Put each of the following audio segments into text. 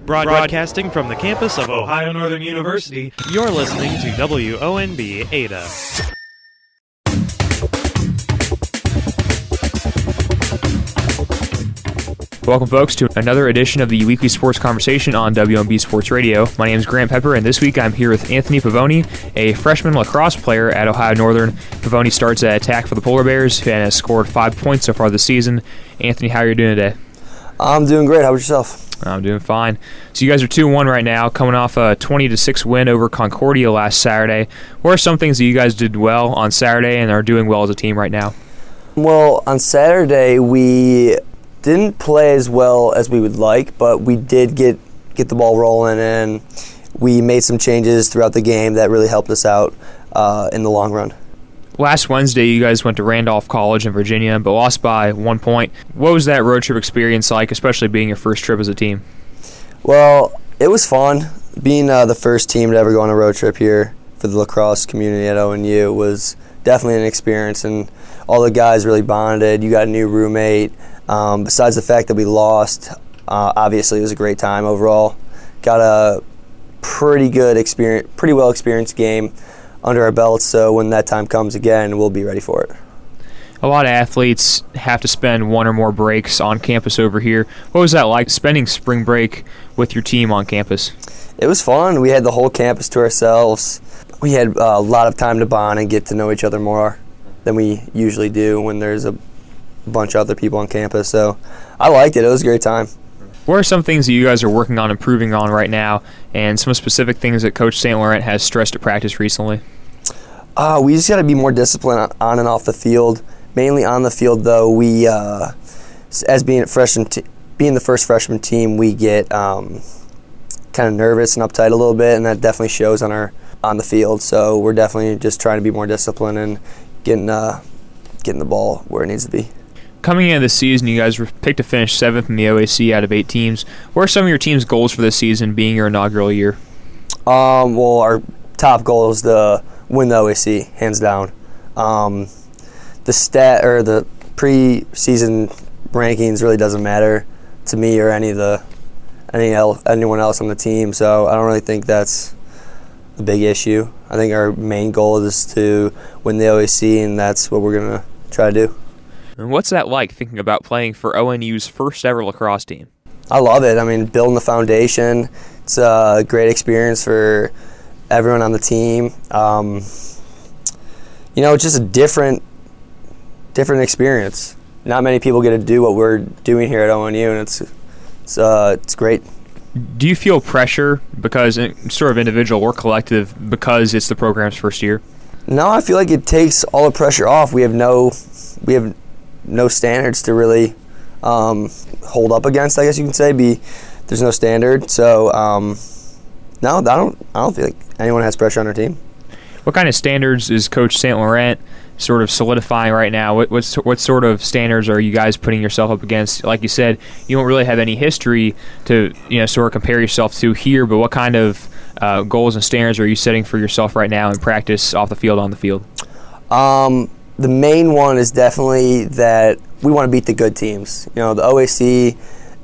Broadcasting from the campus of Ohio Northern University, you're listening to WONB Ada. Welcome, folks, to another edition of the Weekly Sports Conversation on WMB Sports Radio. My name is Grant Pepper, and this week I'm here with Anthony Pavone, a freshman lacrosse player at Ohio Northern. Pavone starts at attack for the Polar Bears and has scored 5 points so far this season. Anthony, how are you doing today? I'm doing great. How about yourself? I'm doing fine. So you guys are 2-1 right now, coming off a 20-6 win over Concordia last Saturday. What are some things that you guys did well on Saturday and are doing well as a team right now? Well, on Saturday we didn't play as well as we would like, but we did get the ball rolling, and we made some changes throughout the game that really helped us out in the long run. Last Wednesday, you guys went to Randolph College in Virginia, but lost by 1 point. What was that road trip experience like, especially being your first trip as a team? Well, it was fun. Being the first team to ever go on a road trip here for the lacrosse community at ONU was definitely an experience, and all the guys really bonded. You got a new roommate. Besides the fact that we lost, obviously it was a great time overall. Got a pretty well experienced game under our belts, so when that time comes again, we'll be ready for it. A lot of athletes have to spend one or more breaks on campus over here. What was that like, spending spring break with your team on campus? It was fun. We had the whole campus to ourselves. We had a lot of time to bond and get to know each other more than we usually do when there's a bunch of other people on campus, so I liked it. It was a great time. What are some things that you guys are working on improving on right now, and some specific things that Coach St. Laurent has stressed at practice recently? We just got to be more disciplined on and off the field. Mainly on the field, though, we, as being the first freshman team, we get kind of nervous and uptight a little bit, and that definitely shows on the field. So we're definitely just trying to be more disciplined and getting the ball where it needs to be. Coming into the season, you guys were picked to finish 7th in the OAC out of 8 teams. What are some of your team's goals for this season, being your inaugural year? Well, our top goal is to win the OAC, hands down. The preseason rankings really doesn't matter to me or anyone else on the team, so I don't really think that's a big issue. I think our main goal is to win the OAC, and that's what we're going to try to do. And what's that like, thinking about playing for ONU's first ever lacrosse team? I love it. I mean, building the foundation, it's a great experience for everyone on the team. It's just a different experience. Not many people get to do what we're doing here at ONU, and it's great. Do you feel pressure, because sort of individual or collective, because it's the program's first year? No, I feel like it takes all the pressure off. We have no standards to really hold up against, I guess you can say. There's no standard, so no, I don't feel like anyone has pressure on our team. What kind of standards is Coach St. Laurent sort of solidifying right now? What sort of standards are you guys putting yourself up against? Like you said, you don't really have any history to sort of compare yourself to here, but what kind of goals and standards are you setting for yourself right now in practice, off the field, on the field? The main one is definitely that we want to beat the good teams. The OAC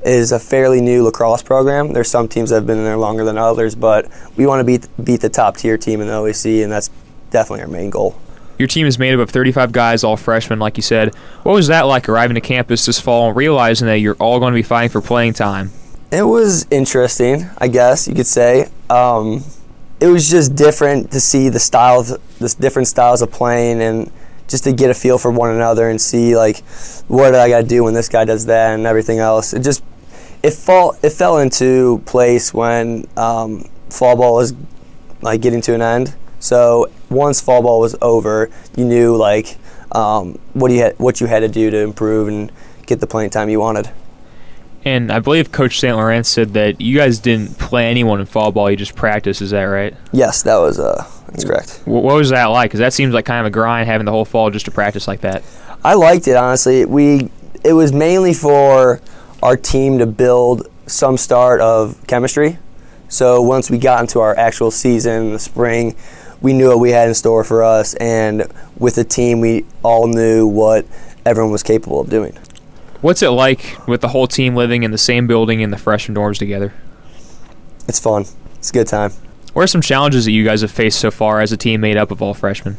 is a fairly new lacrosse program. There's some teams that have been in there longer than others, but we want to beat the top tier team in the OAC, and that's definitely our main goal. Your team is made up of 35 guys, all freshmen, like you said. What was that like, arriving to campus this fall and realizing that you're all going to be fighting for playing time? It was interesting, I guess you could say. It was just different to see the different styles of playing, and just to get a feel for one another and see, like, what do I got to do when this guy does that and everything else. It fell into place when fall ball was like getting to an end. So once fall ball was over, you knew what you had to do to improve and get the playing time you wanted. And I believe Coach St. Laurent said that you guys didn't play anyone in fall ball, you just practiced. Is that right? Yes, that's correct. What was that like? Because that seems like kind of a grind, having the whole fall just to practice like that. I liked it, honestly. It was mainly for our team to build some start of chemistry. So once we got into our actual season in the spring, we knew what we had in store for us, and with the team, we all knew what everyone was capable of doing. What's it like with the whole team living in the same building in the freshman dorms together? It's fun. It's a good time. What are some challenges that you guys have faced so far as a team made up of all freshmen?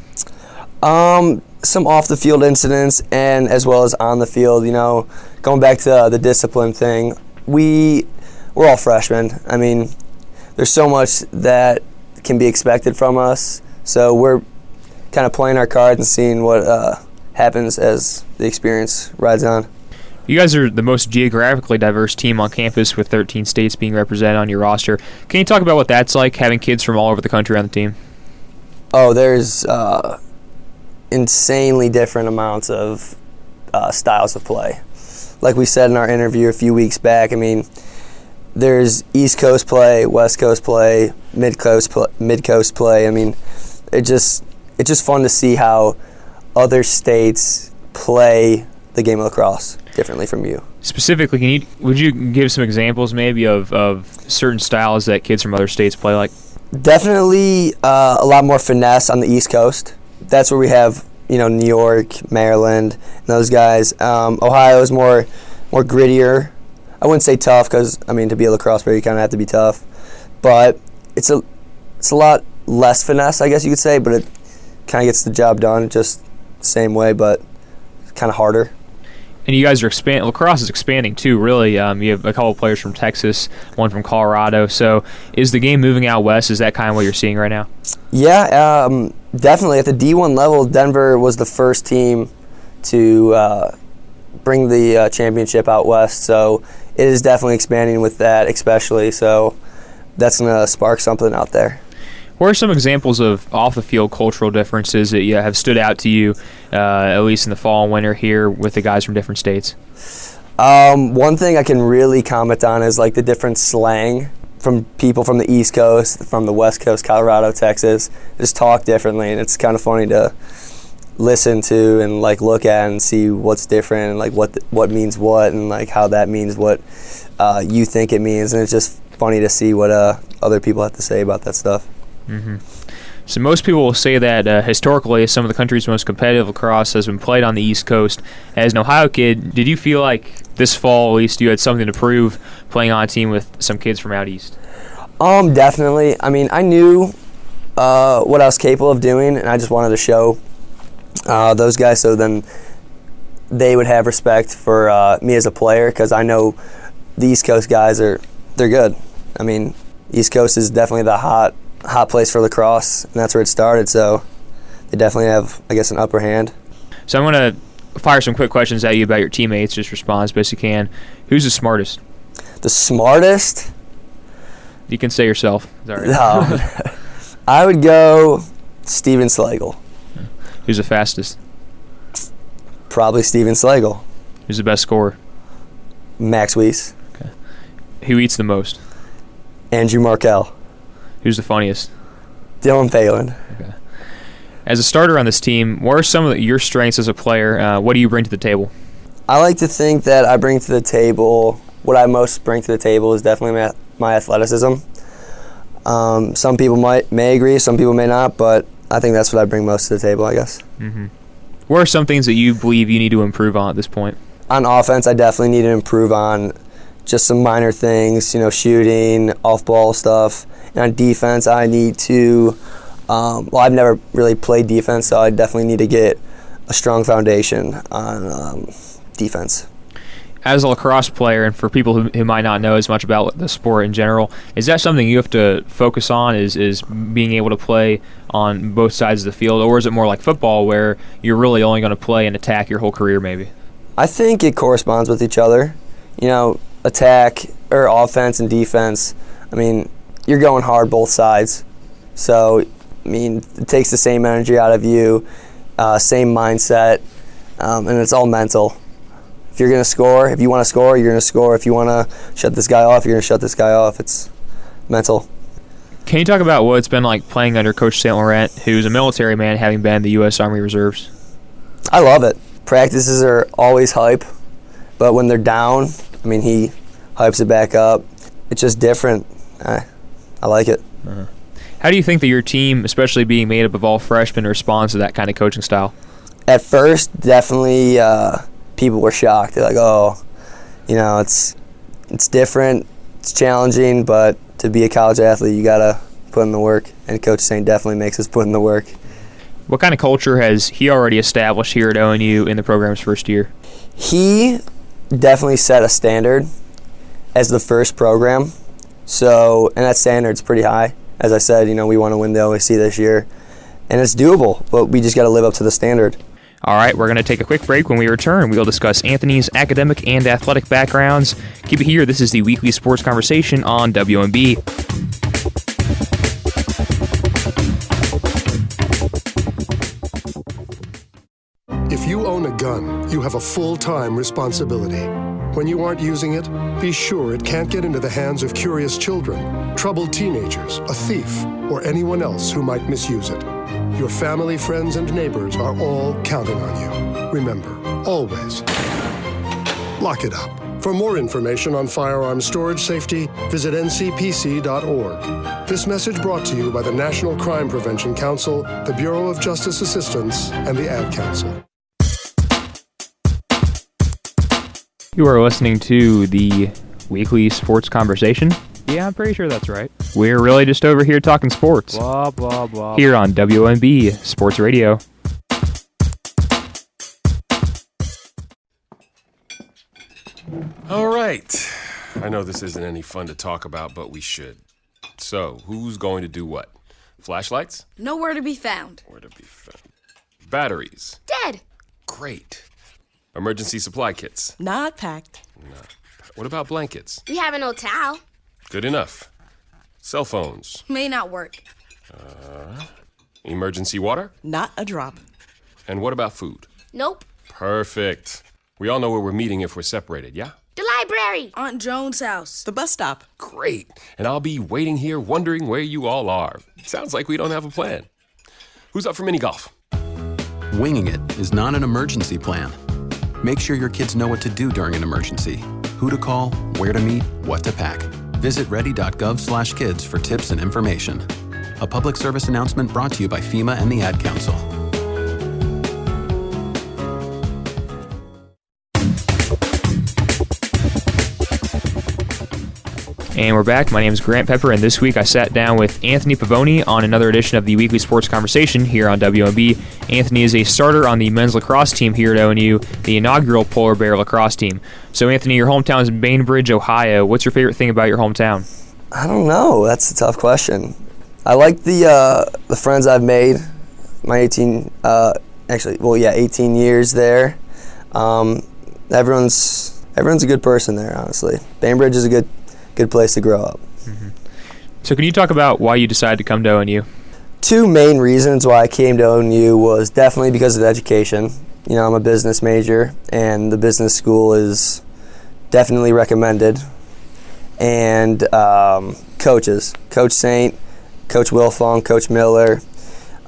Some off-the-field incidents and as well as on the field. Going back to the discipline thing, we're all freshmen. I mean, there's so much that can be expected from us, so we're kind of playing our cards and seeing what happens as the experience rides on. You guys are the most geographically diverse team on campus with 13 states being represented on your roster. Can you talk about what that's like, having kids from all over the country on the team? Oh, there's insanely different amounts of styles of play. Like we said in our interview a few weeks back, I mean, there's East Coast play, West Coast play, Mid Coast play. I mean, it's just fun to see how other states play the game of lacrosse differently from you. Specifically, would you give some examples maybe of certain styles that kids from other states play like? Definitely a lot more finesse on the East Coast. That's where we have, New York, Maryland, and those guys. Ohio is more grittier. I wouldn't say tough because, to be a lacrosse player, you kind of have to be tough. But it's a lot less finesse, I guess you could say, but it kind of gets the job done just the same way, but kind of harder. And you guys are lacrosse is expanding too, really. You have a couple of players from Texas, one from Colorado. So is the game moving out west? Is that kind of what you're seeing right now? Yeah, definitely. At the D1 level, Denver was the first team to bring the championship out west. So it is definitely expanding with that, especially. So that's going to spark something out there. What are some examples of off-the-field cultural differences that have stood out to you, at least in the fall and winter here with the guys from different states? One thing I can really comment on is like the different slang from people from the East Coast, from the West Coast, Colorado, Texas. Just talk differently, and it's kind of funny to listen to and like look at and see what's different and like what means what and like how that means what you think it means, and it's just funny to see what other people have to say about that stuff. Mm-hmm. So most people will say that historically some of the country's most competitive lacrosse has been played on the East Coast. As an Ohio kid, did you feel like this fall at least you had something to prove playing on a team with some kids from out east? Definitely. I knew what I was capable of doing, and I just wanted to show those guys so then they would have respect for me as a player, because I know the East Coast guys they're good. East Coast is definitely the hot place for lacrosse, and that's where it started, so they definitely have, I guess, an upper hand. So I'm going to fire some quick questions at you about your teammates. Just respond as best you can. Who's the smartest? The smartest? You can say yourself. Sorry. No. I would go Steven Slagle. Who's the fastest? Probably Steven Slagle. Who's the best scorer? Max Weiss. Okay. Who eats the most? Andrew Markell. Who's the funniest? Dylan Palin. Okay. As a starter on this team, what are some of your strengths as a player? What do you bring to the table? I like to think that I bring to the table, what I most bring to the table is definitely my athleticism. Some people may agree, some people may not, but I think that's what I bring most to the table, I guess. Mm-hmm. What are some things that you believe you need to improve on at this point? On offense, I definitely need to improve on just some minor things, shooting, off-ball stuff. And on defense, I need to, I've never really played defense, so I definitely need to get a strong foundation on defense. As a lacrosse player, and for people who might not know as much about the sport in general, is that something you have to focus on, is being able to play on both sides of the field, or is it more like football where you're really only going to play and attack your whole career maybe? I think it corresponds with each other. Attack or offense and defense, you're going hard both sides. So, it takes the same energy out of you, same mindset, and it's all mental. If you're going to score, if you want to score, you're going to score. If you want to shut this guy off, you're going to shut this guy off. It's mental. Can you talk about what it's been like playing under Coach St. Laurent, who's a military man, having been in the U.S. Army Reserves? I love it. Practices are always hype, but when they're down, he hypes it back up. It's just different. I like it. Uh-huh. How do you think that your team, especially being made up of all freshmen, responds to that kind of coaching style? At first, definitely people were shocked. They're like, oh, it's different, it's challenging, but to be a college athlete, you got to put in the work, and Coach Saint definitely makes us put in the work. What kind of culture has he already established here at ONU in the program's first year? He definitely set a standard as the first program, and that standard's pretty high. As I said, we want to win the OSC this year, and it's doable, but we just got to live up to the standard. All right, we're going to take a quick break. When we return, we'll discuss Anthony's academic and athletic backgrounds. Keep it here. This is the Weekly Sports Conversation on WMB. If you own a gun, you have a full-time responsibility. When you aren't using it, be sure it can't get into the hands of curious children, troubled teenagers, a thief, or anyone else who might misuse it. Your family, friends, and neighbors are all counting on you. Remember, always lock it up. For more information on firearms storage safety, visit ncpc.org. This message brought to you by the National Crime Prevention Council, the Bureau of Justice Assistance, and the Ad Council. You are listening to the Weekly Sports Conversation. Yeah, I'm pretty sure that's right. We're really just over here talking sports. Blah, blah, blah. Here on WMB Sports Radio. All right. I know this isn't any fun to talk about, but we should. So, who's going to do what? Flashlights? Nowhere to be found. Where to be found? Batteries? Dead. Great. Emergency supply kits? Not packed. No. What about blankets? We have an old towel. Good enough. Cell phones? May not work. Emergency water? Not a drop. And what about food? Nope. Perfect. We all know where we're meeting if we're separated, yeah? The library. Aunt Joan's house. The bus stop. Great. And I'll be waiting here wondering where you all are. Sounds like we don't have a plan. Who's up for mini golf? Winging it is not an emergency plan. Make sure your kids know what to do during an emergency. Who to call, where to meet, what to pack. Visit ready.gov/kids for tips and information. A public service announcement brought to you by FEMA and the Ad Council. And we're back. My name is Grant Pepper, and this week I sat down with Anthony Pavone on another edition of the Weekly Sports Conversation here on WMB. Anthony is a starter on the men's lacrosse team here at ONU, the inaugural Polar Bear lacrosse team. So, Anthony, your hometown is Bainbridge, Ohio. What's your favorite thing about your hometown? I don't know. That's a tough question. I like the friends I've made. My 18 years there. Everyone's a good person there, honestly. Bainbridge is a good place to grow up. Mm-hmm. So can you talk about why you decided to come to ONU? Two main reasons why I came to ONU was definitely because of education. I'm a business major, and the business school is definitely recommended. And coaches, Coach Saint, Coach Wilfong, Coach Miller,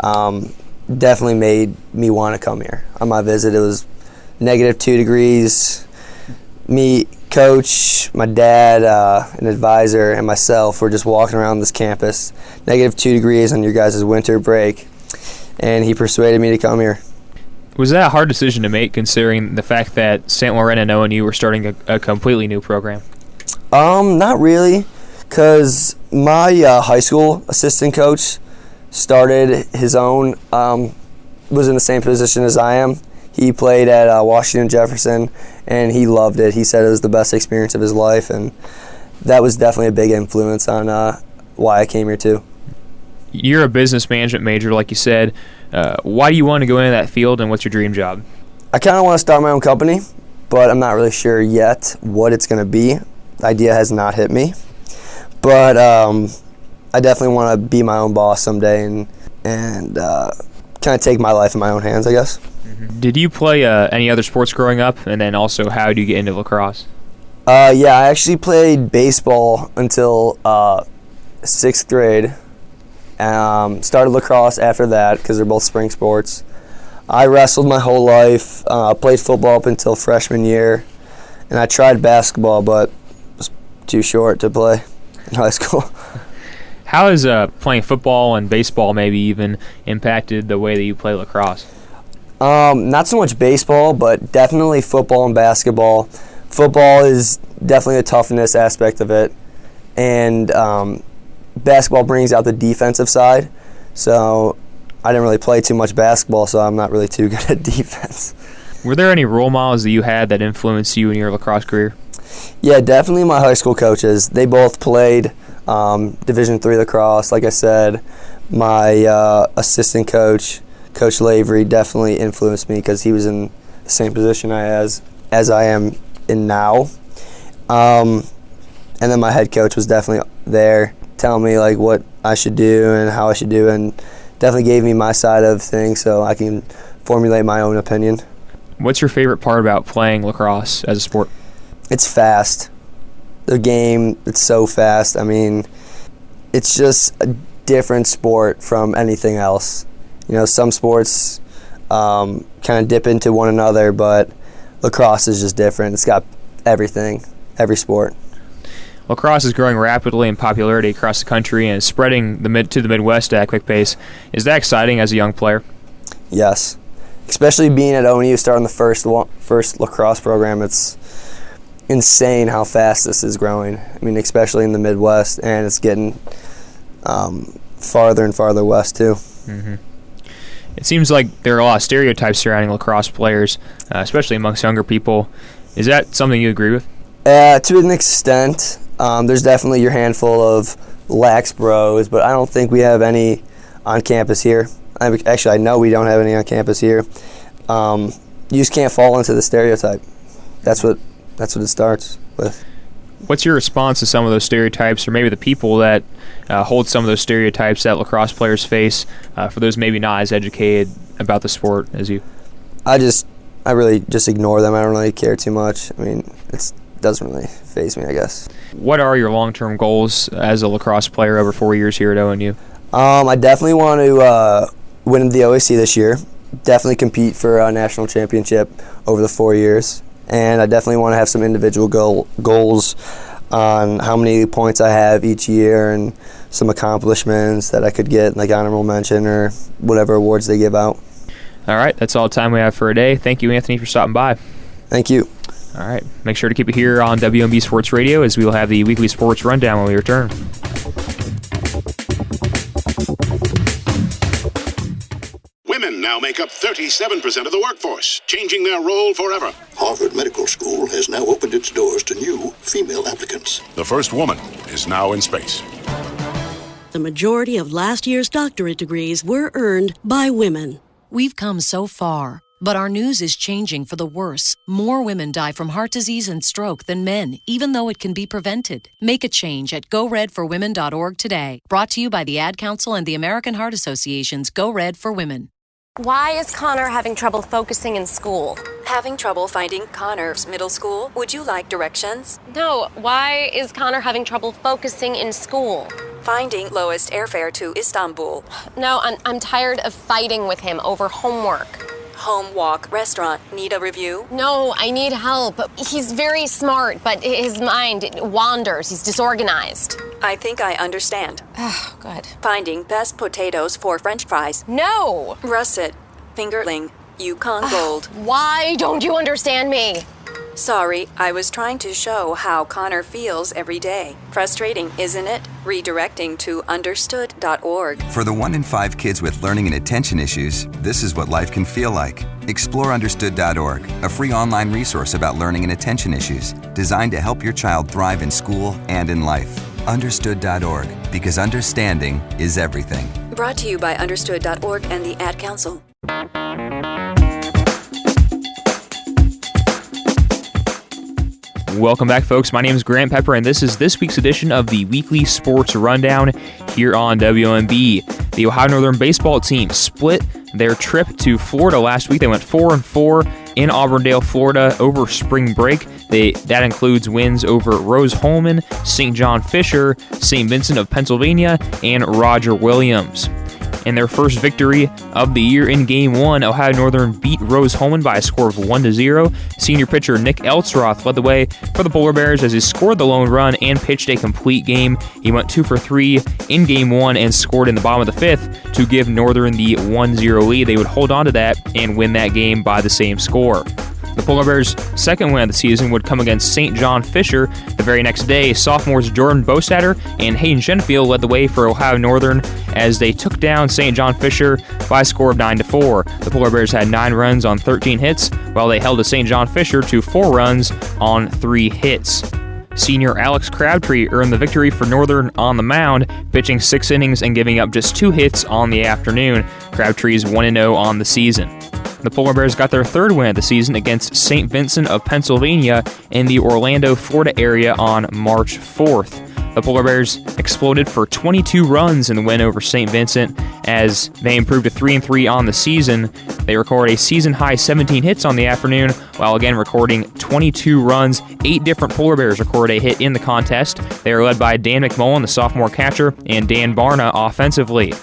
definitely made me want to come here. On my visit, it was -2 degrees. Me, Coach, my dad, an advisor, and myself were just walking around this campus, -2 degrees on your guys' winter break, and he persuaded me to come here. Was that a hard decision to make, considering the fact that St. Laurent and ONU were starting a completely new program? Not really, because my high school assistant coach started his own, was in the same position as I am. He played at Washington Jefferson, and he loved it. He said it was the best experience of his life, and that was definitely a big influence on why I came here too. You're a business management major, like you said. Why do you want to go into that field, and what's your dream job? I kind of want to start my own company, but I'm not really sure yet what it's going to be. The idea has not hit me, but I definitely want to be my own boss someday and kind of take my life in my own hands, I guess. Mm-hmm. Did you play any other sports growing up, and then also how did you get into lacrosse? Yeah, I actually played baseball until 6th grade. Started lacrosse after that because they're both spring sports. I wrestled my whole life, played football up until freshman year, and I tried basketball, but was too short to play in high school. How has playing football and baseball maybe even impacted the way that you play lacrosse? Not so much baseball, but definitely football and basketball. Football is definitely the toughness aspect of it, and basketball brings out the defensive side. So I didn't really play too much basketball, so I'm not really too good at defense. Were there any role models that you had that influenced you in your lacrosse career? Yeah, definitely my high school coaches. They both played Division III lacrosse. Like I said, my assistant coach, Coach Lavery, definitely influenced me because he was in the same position as I am in now. And then my head coach was definitely there telling me like what I should do and how I should do, and definitely gave me my side of things so I can formulate my own opinion. What's your favorite part about playing lacrosse as a sport? It's fast. The game, it's so fast. I mean, it's just a different sport from anything else. You know, some sports kind of dip into one another, but lacrosse is just different. It's got everything, every sport. Lacrosse is growing rapidly in popularity across the country and is spreading to the Midwest at a quick pace. Is that exciting as a young player? Yes. Especially being at ONU, starting the first lacrosse program, it's insane how fast this is growing. I mean, especially in the Midwest, and it's getting farther and farther west too. Mm-hmm. It seems like there are a lot of stereotypes surrounding lacrosse players, especially amongst younger people. Is that something you agree with? To an extent. There's definitely your handful of lax bros, but I don't think we have any on campus here. Actually, I know we don't have any on campus here. You just can't fall into the stereotype. That's what it starts with. What's your response to some of those stereotypes, or maybe the people that hold some of those stereotypes that lacrosse players face, for those maybe not as educated about the sport as you? I really just ignore them. I don't really care too much. I mean, it doesn't really faze me, I guess. What are your long-term goals as a lacrosse player over 4 years here at ONU? I definitely want to win the OAC this year. Definitely compete for a national championship over the 4 years. And I definitely want to have some individual goals on how many points I have each year and some accomplishments that I could get, like honorable mention or whatever awards they give out. All right, that's all the time we have for today. Thank you, Anthony, for stopping by. Thank you. All right, make sure to keep it here on WMB Sports Radio as we will have the weekly sports rundown when we return. Women now make up 37% of the workforce, changing their role forever. Harvard Medical School has now opened its doors to new female applicants. The first woman is now in space. The majority of last year's doctorate degrees were earned by women. We've come so far, but our news is changing for the worse. More women die from heart disease and stroke than men, even though it can be prevented. Make a change at GoRedForWomen.org today. Brought to you by the Ad Council and the American Heart Association's Go Red for Women. Why is Connor having trouble focusing in school? Having trouble finding Connor's middle school? Would you like directions? No, why is Connor having trouble focusing in school? Finding lowest airfare to Istanbul. No, I'm tired of fighting with him over homework. Home, walk, restaurant. Need a review? No, I need help. He's very smart, but his mind wanders. He's disorganized. I think I understand. Oh, good. Finding best potatoes for French fries. No! Russet, fingerling, Yukon Gold. Why don't you understand me? Sorry, I was trying to show how Connor feels every day. Frustrating, isn't it? Redirecting to understood.org. For the 1 in 5 kids with learning and attention issues, this is what life can feel like. Explore understood.org, a free online resource about learning and attention issues, designed to help your child thrive in school and in life. Understood.org, because understanding is everything. Brought to you by understood.org and the Ad Council. Welcome back, folks. My name is Grant Pepper, and this is this week's edition of the Weekly Sports Rundown here on WMB. The Ohio Northern baseball team split their trip to Florida last week. They went 4-4 in Auburndale, Florida over spring break. That includes wins over Rose-Hulman, St. John Fisher, St. Vincent of Pennsylvania, and Roger Williams. In their first victory of the year in Game 1, Ohio Northern beat Rose-Hulman by a score of 1-0. Senior pitcher Nick Eltzroth led the way for the Polar Bears as he scored the lone run and pitched a complete game. He went 2 for 3 in Game 1 and scored in the bottom of the 5th to give Northern the 1-0 lead. They would hold on to that and win that game by the same score. The Polar Bears' second win of the season would come against St. John Fisher the very next day. Sophomores Jordan Bostatter and Hayden Shenfield led the way for Ohio Northern as they took down St. John Fisher by a score of 9-4. The Polar Bears had 9 runs on 13 hits, while they held St. John Fisher to 4 runs on 3 hits. Senior Alex Crabtree earned the victory for Northern on the mound, pitching 6 innings and giving up just 2 hits on the afternoon. Crabtree's 1-0 on the season. The Polar Bears got their third win of the season against St. Vincent of Pennsylvania in the Orlando, Florida area on March 4th. The Polar Bears exploded for 22 runs in the win over St. Vincent as they improved to 3-3 on the season. They recorded a season-high 17 hits on the afternoon, while again recording 22 runs. 8 different Polar Bears recorded a hit in the contest. They are led by Dan McMullen, the sophomore catcher, and Dan Barna offensively.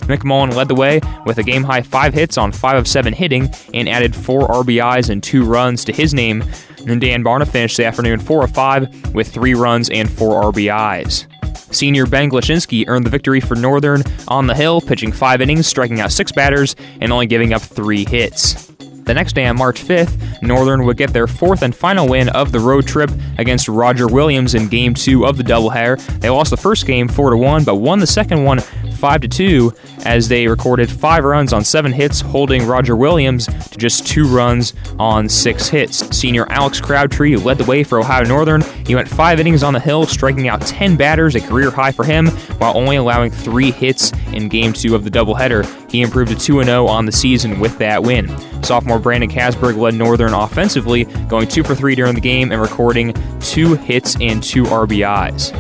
McMullen led the way with a game-high 5 hits on 5 of 7 hitting and added 4 RBIs and 2 runs to his name. And Dan Barna finished the afternoon 4 of 5 with 3 runs and 4 RBIs. Senior Ben Glashinsky earned the victory for Northern on the hill, pitching 5 innings, striking out 6 batters, and only giving up 3 hits. The next day on March 5th, Northern would get their 4th and final win of the road trip against Roger Williams in Game 2 of the doubleheader. They lost the first game 4-1, but won the second one 5-2 as they recorded 5 runs on 7 hits, holding Roger Williams to just 2 runs on 6 hits. Senior Alex Crabtree led the way for Ohio Northern. He went 5 innings on the hill, striking out 10 batters, a career high for him, while only allowing 3 hits in Game 2 of the doubleheader. He improved to 2-0 on the season with that win. Sophomore Brandon Kasberg led Northern offensively, going 2 for 3 during the game and recording 2 hits and 2 RBIs.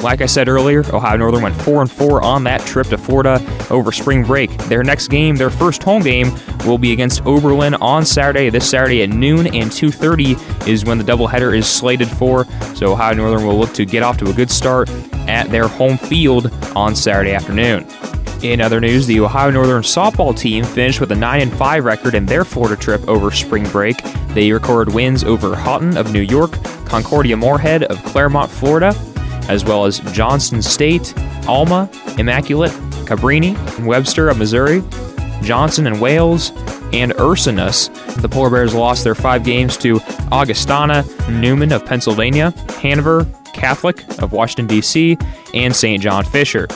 Like I said earlier, Ohio Northern went 4-4 on that trip to Florida over spring break. Their next game, their first home game, will be against Oberlin on Saturday. This Saturday at noon, and 2:30 is when the doubleheader is slated for. So Ohio Northern will look to get off to a good start at their home field on Saturday afternoon. In other news, the Ohio Northern softball team finished with a 9-5 record in their Florida trip over spring break. They recorded wins over Houghton of New York, Concordia Moorhead of Claremont, Florida, as well as Johnston State, Alma, Immaculate, Cabrini, Webster of Missouri, Johnson and Wales, and Ursinus. The Polar Bears lost their 5 games to Augustana, Newman of Pennsylvania, Hanover, Catholic of Washington, D.C., and St. John Fisher.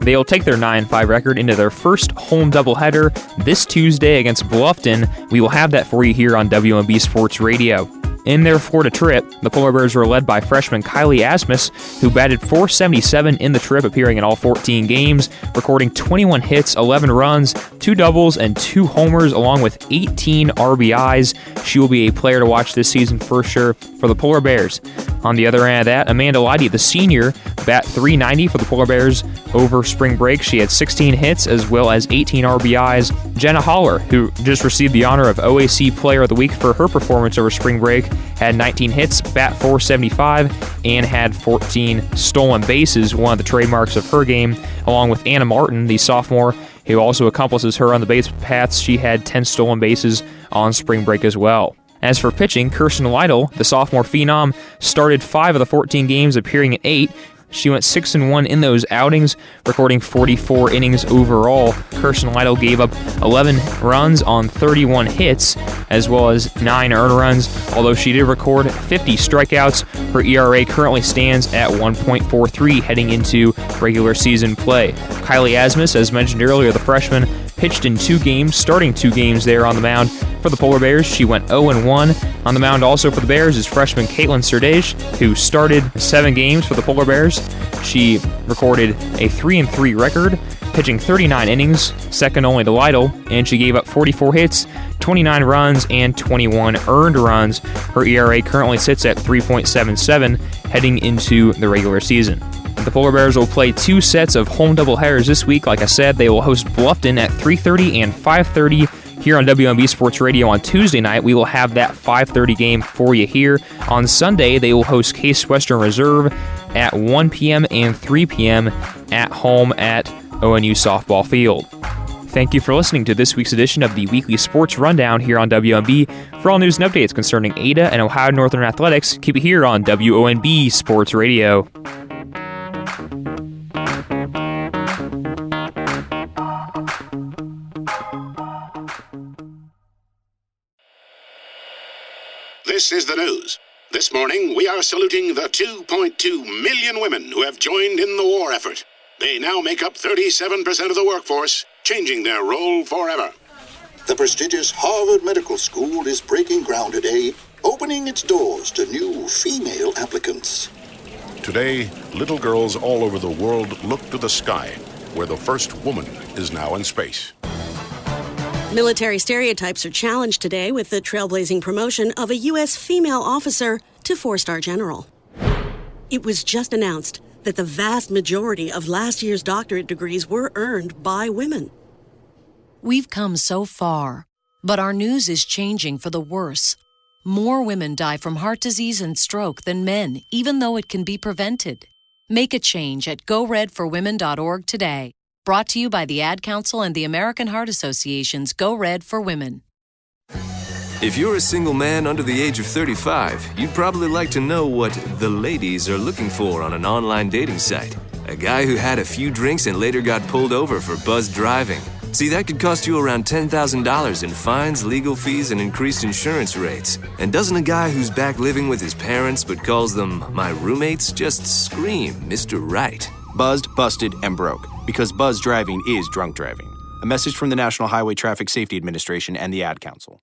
They will take their 9-5 record into their first home doubleheader this Tuesday against Bluffton. We will have that for you here on WMB Sports Radio. In their Florida trip, the Polar Bears were led by freshman Kylie Asmus, who batted .477 in the trip, appearing in all 14 games, recording 21 hits, 11 runs, 2 doubles, and 2 homers, along with 18 RBIs. She will be a player to watch this season for sure for the Polar Bears. On the other end of that, Amanda Leidy, the senior, bat .390 for the Polar Bears over spring break. She had 16 hits as well as 18 RBIs. Jenna Holler, who just received the honor of OAC Player of the Week for her performance over spring break, had 19 hits, bat .475, and had 14 stolen bases, one of the trademarks of her game, along with Anna Martin, the sophomore, who also accomplishes her on the base paths. She had 10 stolen bases on spring break as well. As for pitching, Kirsten Lytle, the sophomore phenom, started 5 of the 14 games, appearing in 8. She went 6-1 in those outings, recording 44 innings overall. Kirsten Lytle gave up 11 runs on 31 hits, as well as 9 earned runs. Although she did record 50 strikeouts, her ERA currently stands at 1.43 heading into regular season play. Kylie Asmus, as mentioned earlier, the freshman, pitched in 2 games, starting 2 games there on the mound for the Polar Bears. She went 0-1. On the mound also for the Bears is freshman Caitlin Serdage, who started 7 games for the Polar Bears. She recorded a 3-3 record, pitching 39 innings, second only to Lytle, and she gave up 44 hits, 29 runs, and 21 earned runs. Her ERA currently sits at 3.77 heading into the regular season. The Polar Bears will play 2 sets of home doubleheaders this week. Like I said, they will host Bluffton at 3:30 and 5:30 here on WMB Sports Radio on Tuesday night. We will have that 5:30 game for you here. On Sunday, they will host Case Western Reserve at 1 p.m. and 3 p.m. at home at ONU Softball Field. Thank you for listening to this week's edition of the Weekly Sports Rundown here on WONB. For all news and updates concerning Ada and Ohio Northern athletics, keep it here on WONB Sports Radio. This is the news. This morning, we are saluting the 2.2 million women who have joined in the war effort. They now make up 37% of the workforce, changing their role forever. The prestigious Harvard Medical School is breaking ground today, opening its doors to new female applicants. Today, little girls all over the world look to the sky, where the first woman is now in space. Military stereotypes are challenged today with the trailblazing promotion of a U.S. female officer to 4-star general. It was just announced that the vast majority of last year's doctorate degrees were earned by women. We've come so far, but our news is changing for the worse. More women die from heart disease and stroke than men, even though it can be prevented. Make a change at goredforwomen.org today. Brought to you by the Ad Council and the American Heart Association's Go Red for Women. If you're a single man under the age of 35, you'd probably like to know what the ladies are looking for on an online dating site. A guy who had a few drinks and later got pulled over for buzzed driving. See, that could cost you around $10,000 in fines, legal fees, and increased insurance rates. And doesn't a guy who's back living with his parents but calls them my roommates just scream Mr. Right? Buzzed, busted, and broke. Because buzzed driving is drunk driving. A message from the National Highway Traffic Safety Administration and the Ad Council.